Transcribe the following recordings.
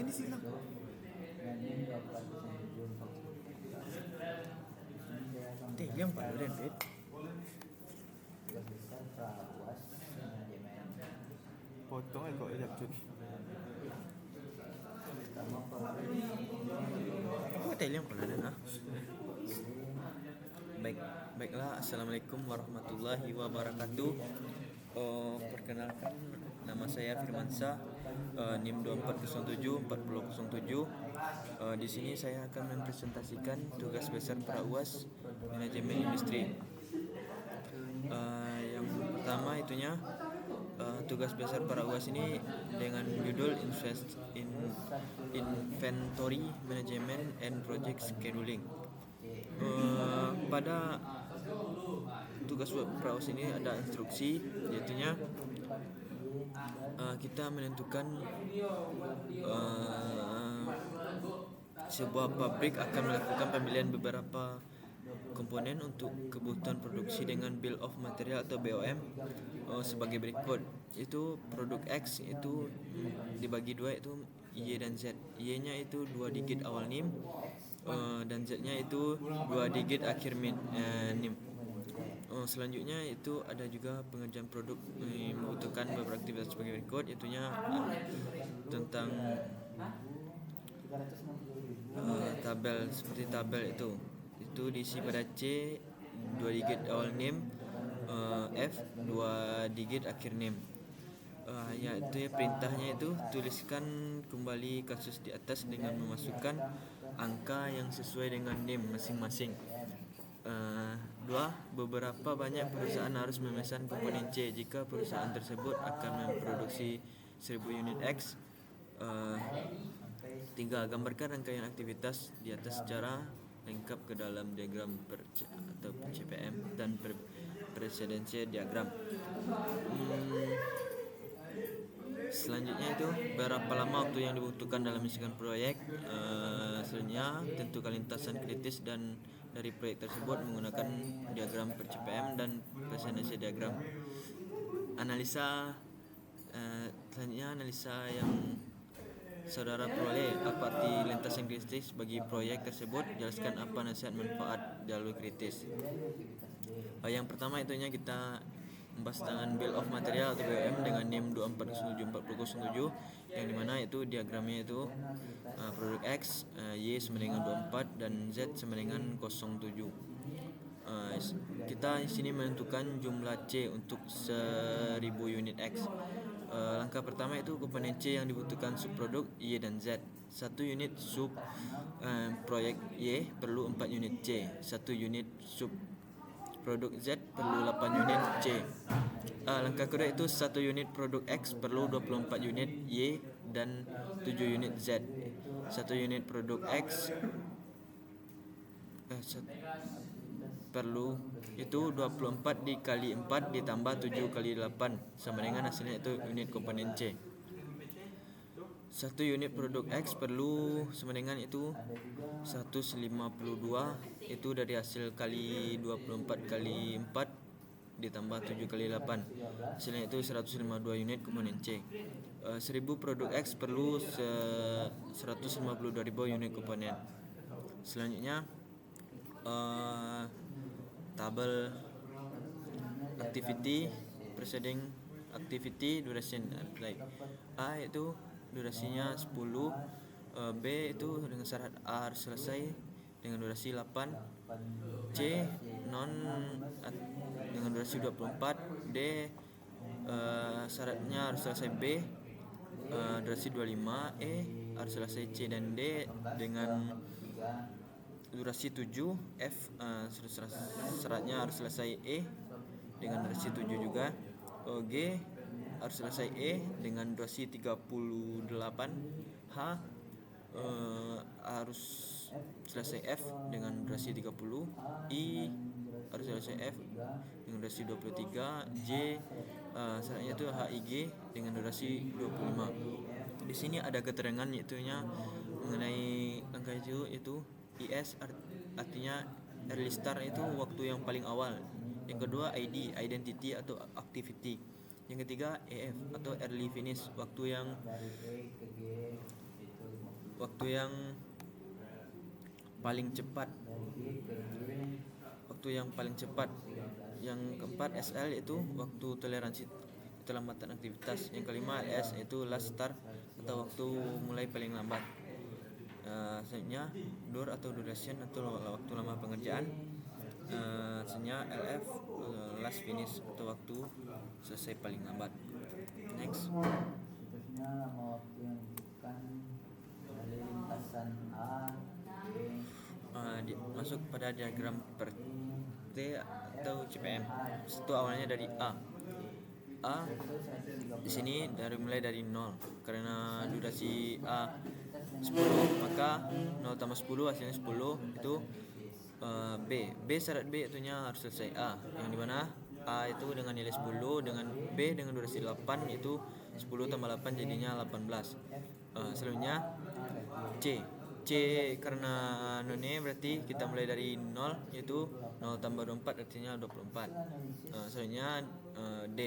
di sini lah. Yang pada dempet. Potong aja kok ajak cut. Aku yang pada nah. Baiklah, assalamualaikum warahmatullahi wabarakatuh. Perkenalkan, nama saya Firmansyah, NIM 2407 4007. Di sini saya akan mempresentasikan tugas besar pra UAS manajemen industri. Yang pertama itunya tugas besar para UAS ini dengan judul Inventory Management and Project Scheduling. Pada tugas pra UAS ini ada instruksi, yaitunya kita menentukan sebuah pabrik akan melakukan pembelian beberapa komponen untuk kebutuhan produksi dengan bill of material atau BOM sebagai berikut. Itu produk X itu dibagi dua, itu Y dan Z. Y-nya itu 2 digit awal NIM, dan Z-nya itu 2 digit akhir NIM. Selanjutnya itu ada juga pengerjaan produk membutuhkan beberapa aktivitas sebagai berikut, itunya tentang tabel, seperti tabel itu diisi pada C 2 digit awal NIM, F 2 digit akhir NIM. Yaitu perintahnya itu tuliskan kembali kasus di atas dengan memasukkan angka yang sesuai dengan NIM masing-masing. 2. Beberapa banyak perusahaan harus memesan komponen C jika perusahaan tersebut akan memproduksi 1000 unit X. 3. Gambarkan rangkaian aktivitas di atas secara lengkap ke dalam diagram atau CPM dan presidensial diagram. Selanjutnya itu berapa lama waktu yang dibutuhkan dalam menyelesaikan proyek. Selanjutnya tentukan lintasan kritis dan dari proyek tersebut menggunakan diagram per CPM dan presidensial diagram. Selanjutnya analisa yang saudara peroleh. Apa arti lintasan kritis bagi proyek tersebut? Jelaskan apa nasihat manfaat jalur kritis. Yang pertama itunya kita membahas tentang bill of material atau BOM dengan NIM 2407 yang dimana itu diagramnya itu produk X, Y sama dengan 24 dan Z sama dengan 07. Kita di sini menentukan jumlah C untuk 1000 unit X. Langkah pertama itu komponen C yang dibutuhkan subproduk Y dan Z. 1 unit sub proyek Y perlu 4 unit C. 1 unit sub produk Z perlu 8 unit C. Langkah kedua itu 1 unit produk X perlu 24 unit Y dan 7 unit Z. 1 unit produk X perlu itu 24 dikali 4 ditambah 7 kali 8 sama dengan hasilnya itu unit komponen C. 1 unit produk X perlu sama dengan itu 152, itu dari hasil kali 24 kali 4 ditambah 7 kali 8, hasilnya itu 152 unit komponen C. 1000 produk X perlu 152.000 unit komponen. Selanjutnya tabel activity preceding activity duration. A itu durasinya 10, B itu dengan syarat A harus selesai dengan durasi 8, C non dengan durasi 24, D syaratnya harus selesai B durasi 25, E harus selesai C dan D dengan durasi 7, F syaratnya harus selesai E dengan durasi 7 juga, G harus selesai E dengan durasi 38, H harus selesai F dengan durasi 30, I harus selesai F dengan durasi 23, J syaratnya itu HIG dengan durasi 25. Di sini ada keterangan yaitunya mengenai angka itu IS artinya early start itu waktu yang paling awal. Yang kedua ID, identity atau activity. Yang ketiga EF atau early finish, waktu yang waktu yang paling cepat. Waktu yang paling cepat. Yang keempat SL itu waktu toleransi keterlambatan aktivitas. Yang kelima LS itu last start atau waktu mulai paling lambat. Selanjutnya dur atau duration atau waktu lama pengerjaan. Selanjutnya LF last finish atau waktu selesai paling lambat. Next. Seterusnya lama waktu yang dibutuhkan dari lintasan A, B, Masuk pada diagram per T atau CPM. Itu awalnya dari A. Di sini mulai dari 0 karena durasi A 10, maka 0 tambah 10 hasilnya 10 itu B syarat B itunya harus selesai A, yang dimana A itu dengan nilai 10 dengan B dengan durasi 8 itu 10 tambah 8 jadinya 18. Selanjutnya C karena none berarti kita mulai dari 0 yaitu 0 tambah 24 artinya 24. Selanjutnya D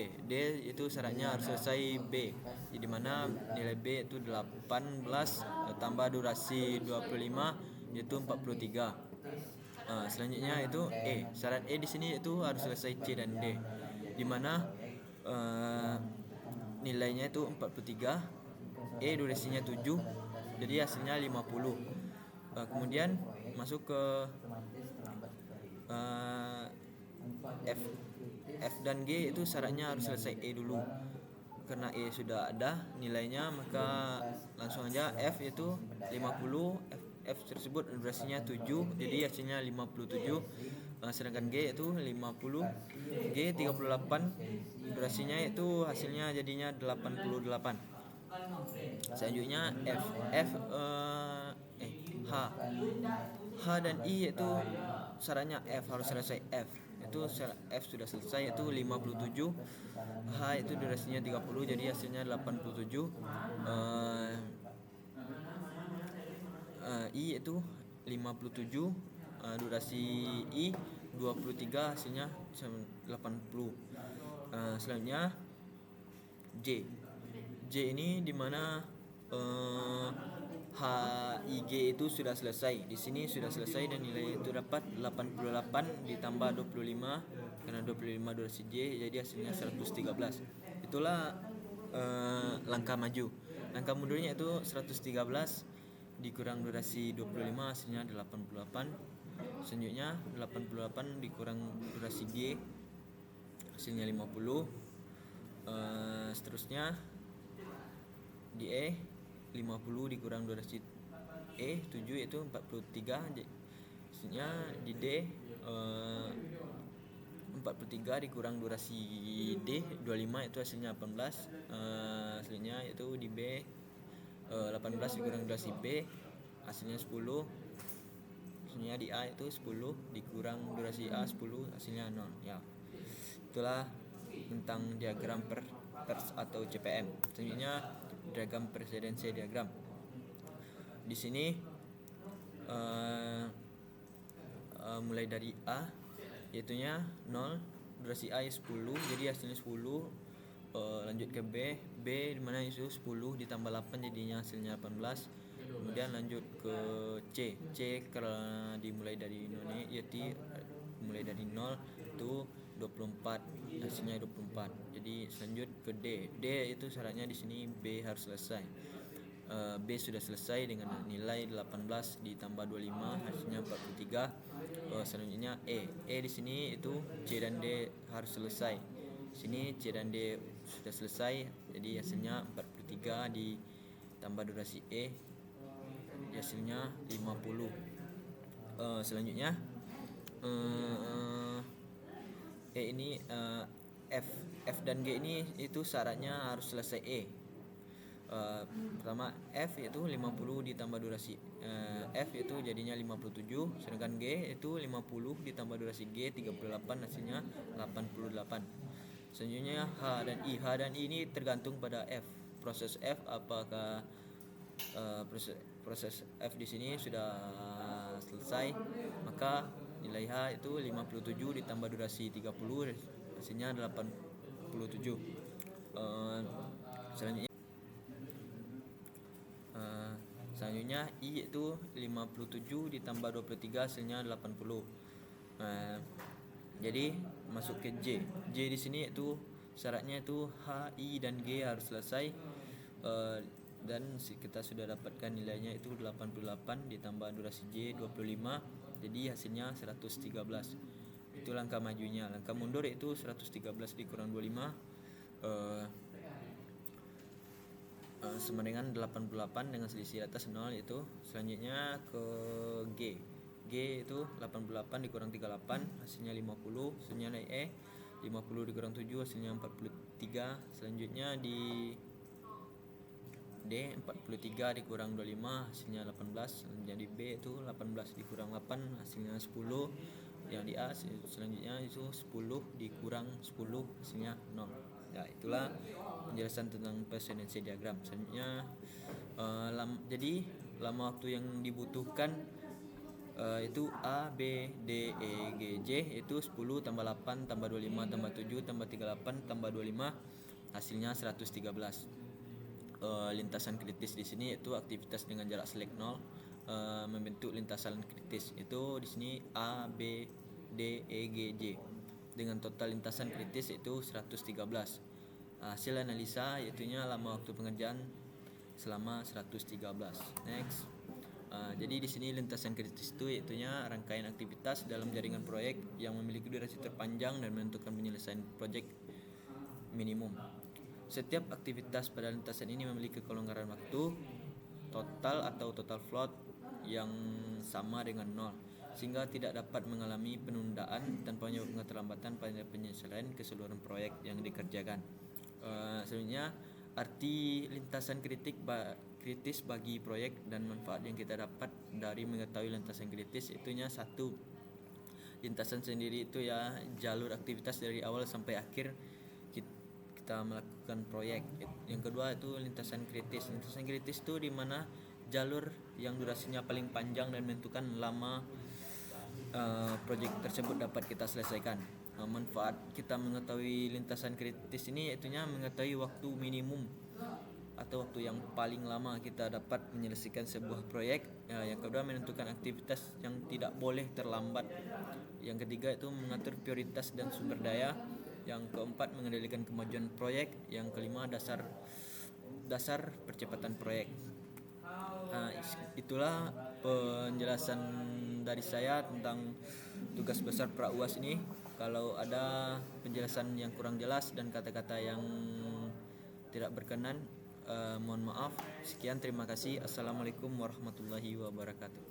itu syaratnya harus selesai B, di mana nilai B itu 18 tambah durasi 25 yaitu 43. Selanjutnya itu syarat E di sini itu harus selesai C dan D, di mana nilainya itu 43, durasinya 7, jadi hasilnya 50. Kemudian masuk ke F dan G itu syaratnya harus selesai E dulu. Karena E sudah ada nilainya, maka langsung aja F itu 50, F tersebut durasinya 7, jadi hasilnya 57. Sedangkan G itu 50, G 38, durasinya itu hasilnya jadinya 88. Selanjutnya H dan I itu syaratnya F harus selesai F. Itu F sudah selesai itu 57. H itu durasinya 30, jadi hasilnya 87. I itu 57, durasi I 23, hasilnya 80. Selanjutnya J ini dimana HIG itu sudah selesai. Di sini sudah selesai dan nilai itu dapat 88 ditambah 25 karena 25 durasi J, jadi hasilnya 113. Itulah langkah maju. Langkah mundurnya itu 113 dikurang durasi 25 hasilnya 88. Selanjutnya 88 dikurang durasi G hasilnya 50. Seterusnya di E 50 dikurang durasi E 7 itu 43. Hasilnya di D 43 dikurang durasi D 25 itu hasilnya 18. Hasilnya itu di B 18 dikurang durasi B hasilnya 10. Hasilnya di A itu 10 dikurang durasi A 10 hasilnya 0. Ya. Itulah tentang diagram PERS atau CPM. Selanjutnya diagram presidensi diagram. Di sini mulai dari A yaitunya 0, durasi A 10, jadi hasilnya 10. Lanjut ke B di mana itu 10 ditambah 8 jadinya hasilnya 18. Kemudian lanjut ke C karena dimulai dari none yaitu mulai dari 0 itu 24, hasilnya 24. Jadi selanjut ke D itu syaratnya di sini B harus selesai. B sudah selesai dengan nilai 18 ditambah 25 hasilnya 43. Selanjutnya E di sini itu C dan D harus selesai. Sini C dan D sudah selesai, jadi hasilnya 43 ditambah durasi E, hasilnya 50. Selanjutnya ini F dan G ini itu syaratnya harus selesai E. Pertama F itu 50 ditambah durasi F itu jadinya 57, sedangkan G itu 50 ditambah durasi G 38 hasilnya 88. Selanjutnya H dan I ini tergantung pada F. Proses F apakah proses F di sini sudah selesai, maka nilai H itu 57 ditambah durasi 30 hasilnya 87. Selanjutnya selanjutnya I itu 57 ditambah 23 hasilnya 80. Jadi masuk ke J. J di sini itu syaratnya itu H, I dan G harus selesai. Dan kita sudah dapatkan nilainya itu 88 ditambah durasi J 25. Jadi hasilnya 113. Itu langkah majunya. Langkah mundur itu 113 dikurang 25 sama dengan 88 dengan selisih atas 0 itu. Selanjutnya ke G. G itu 88 dikurang 38 hasilnya 50. Hasilnya naik E 50 dikurang 7 hasilnya 43. Selanjutnya di D 43 dikurang 25 hasilnya 18. Selanjutnya di B itu 18 dikurang 8 hasilnya 10. Yang di A selanjutnya itu 10 dikurang 10 hasilnya 0. Ya, itulah penjelasan tentang persendensi diagram. Selanjutnya jadi lama waktu yang dibutuhkan itu A, B, D, E, G, J itu 10 tambah 8 tambah 25 tambah 7 tambah 38 tambah 25 hasilnya 113. Lintasan kritis di sini itu aktivitas dengan jarak selek 0 membentuk lintasan kritis. Itu di sini A, B, D, E, G, J dengan total lintasan kritis itu 113. Hasil analisa yaitunya lama waktu pengerjaan selama 113. Next. Jadi di sini lintasan kritis itu yaitunya rangkaian aktivitas dalam jaringan proyek yang memiliki durasi terpanjang dan menentukan penyelesaian proyek minimum. Setiap aktivitas pada lintasan ini memiliki kelonggaran waktu total atau total float yang sama dengan 0 sehingga tidak dapat mengalami penundaan tanpa menyebabkan keterlambatan pada penyelesaian keseluruhan proyek yang dikerjakan. Selanjutnya arti lintasan kritis bagi proyek dan manfaat yang kita dapat dari mengetahui lintasan kritis itunya satu, lintasan sendiri itu ya jalur aktivitas dari awal sampai akhir kita melakukan proyek. Yang kedua itu lintasan kritis. Lintasan kritis itu di mana jalur yang durasinya paling panjang dan menentukan lama proyek tersebut dapat kita selesaikan. Manfaat kita mengetahui lintasan kritis ini yaitunya mengetahui waktu minimum atau waktu yang paling lama kita dapat menyelesaikan sebuah proyek. Yang kedua menentukan aktivitas yang tidak boleh terlambat. Yang ketiga itu mengatur prioritas dan sumber daya. Yang keempat mengendalikan kemajuan proyek. Yang kelima dasar percepatan proyek. Itulah penjelasan dari saya tentang tugas besar pra-UAS ini. Kalau ada penjelasan yang kurang jelas dan kata-kata yang tidak berkenan, mohon maaf. Sekian, terima kasih. Assalamualaikum warahmatullahi wabarakatuh.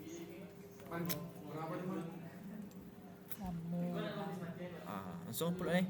Langsung upload nih.